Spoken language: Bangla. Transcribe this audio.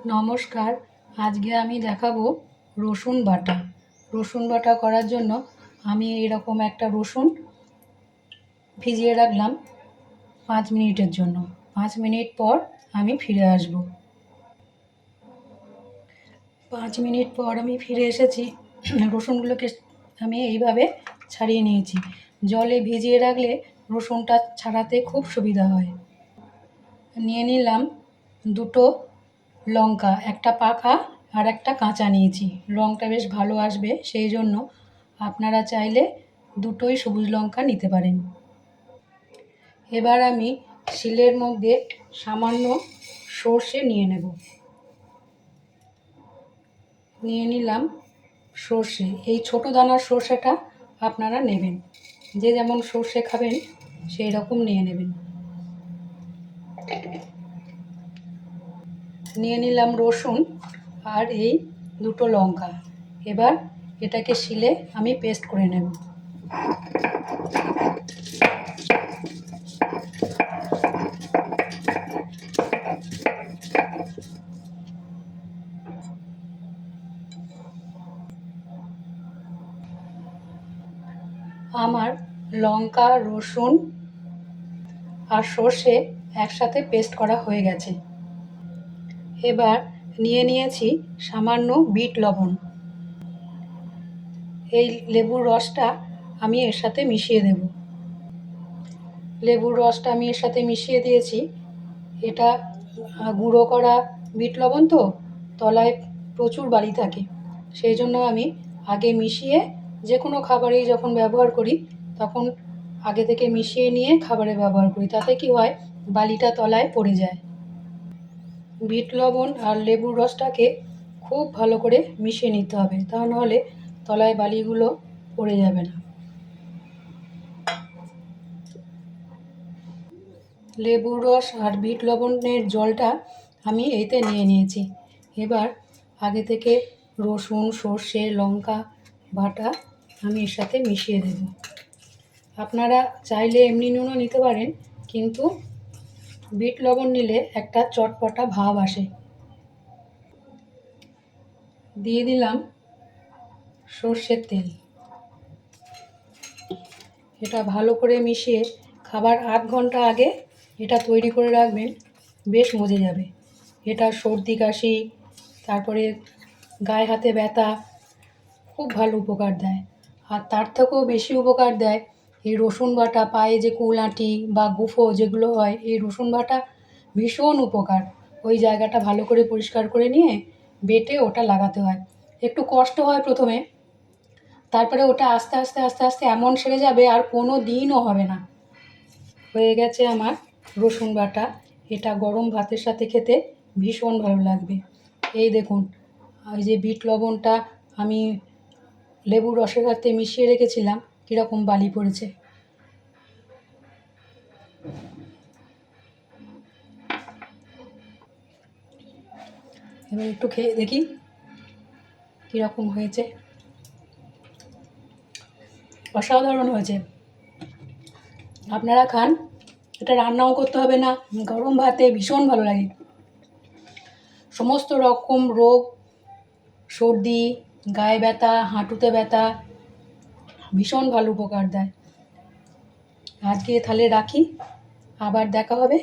নমস্কার। আজকে আমি দেখাবো রসুন বাটা। রসুন বাটা করার জন্য আমি এরকম একটা রসুন ভিজিয়ে রাখলাম 5 মিনিটের জন্য। 5 মিনিট পর আমি ফিরে আসব। 5 মিনিট পর আমি ফিরে এসেছি। রসুনগুলোকে আমি এইভাবে ছাড়িয়ে নিয়েছি। জলে ভিজিয়ে রাখলে রসুনটা ছাড়াতে খুব সুবিধা হয়। নিয়ে নিলাম দুটো লঙ্কা, একটা পাকা আর একটা কাঁচা নিয়েছি। রঙটা বেশ ভালো আসবে, সেই জন্য আপনারা চাইলে দুটোই সবুজ লঙ্কা নিতে পারেন। এবার আমি শিলের মধ্যে সামান্য সর্ষে নিয়ে নেব। নিয়ে নিলাম সর্ষে। এই ছোট দানার সর্ষেটা আপনারা নেবেন, যে যেমন সর্ষে খাবেন সেই রকম নিয়ে নেবেন। নিয়ে নিলাম রসুন আর এই দুটো লঙ্কা। এবার এটাকে শিলে আমি পেস্ট করে নেব। আমার লঙ্কা, রসুন আর সর্ষে একসাথে পেস্ট করা হয়ে গেছে। এবার নিয়ে নিয়েছি সামান্য বিট লবণ। এই লেবুর রসটা আমি এর সাথে মিশিয়ে দেব। লেবুর রসটা আমি এর সাথে মিশিয়ে দিয়েছি। এটা গুঁড়ো করা বিট লবণ, তো তলায় প্রচুর বালি থাকে, সেই জন্য আমি আগে মিশিয়ে যে কোনো খাবারেই যখন ব্যবহার করি তখন আগে থেকে মিশিয়ে নিয়ে খাবারে ব্যবহার করি। তাতে কি হয়, বালিটা তলায় পড়ে যায়। বিট লবণ আর লেবুর রসটাকে খুব ভালো করে মিশিয়ে নিতে হবে, তা নাহলে তলায় বালিগুলো পড়ে যাবে না। লেবুর রস আর বিট লবণের জলটা আমি এতে নিয়ে নিয়েছি। এবার আগে থেকে রসুন, সর্ষে, লঙ্কা বাটা আমি এর সাথে মিশিয়ে দেব। আপনারা চাইলে এমনি নুনও নিতে পারেন, কিন্তু বিট লবণ নিলে একটা চটপটা ভাব আসে। দিয়ে দিলাম সর্ষের তেল। এটা ভালো করে মিশিয়ে খাবার আধ ঘন্টা আগে এটা তৈরি করে রাখবেন, বেশ মজে যাবে। এটা সর্দি কাশি, তারপরে গায়ে হাতে ব্যথা খুব ভালো উপকার দেয়। আর তার থেকেও বেশি উপকার দেয় এই রসুন বাটা। পায়ে যে কুলাঁটি বা গুফো যেগুলো হয়, এই রসুন বাটা ভীষণ উপকার। ওই জায়গাটা ভালো করে পরিষ্কার করে নিয়ে বেটে ওটা লাগাতে হয়। একটু কষ্ট হয় প্রথমে, তারপরে ওটা আস্তে আস্তে আস্তে আস্তে এমন সেরে যাবে আর কোনো দিনও হবে না। হয়ে গেছে আমার রসুন বাটা। এটা গরম ভাতের সাথে খেতে ভীষণ ভালো লাগবে। এই দেখুন, এই যে বিট লবণটা আমি লেবুর রসের সাথে মিশিয়ে রেখেছিলাম, কীরকম বালি পড়েছে। এবার একটু খেয়ে দেখি কীরকম হয়েছে। অসাধারণ হয়েছে। আপনারা খান, এটা রান্নাও করতে হবে না, গরম ভাতে ভীষণ ভালো লাগে। সমস্ত রকম রোগ, সর্দি, গায়ে ব্যথা, হাঁটুতে ব্যথা ভীষণ ভালো উপকার দেয়। আজকে তাহলে রাখি, আবার দেখা হবে।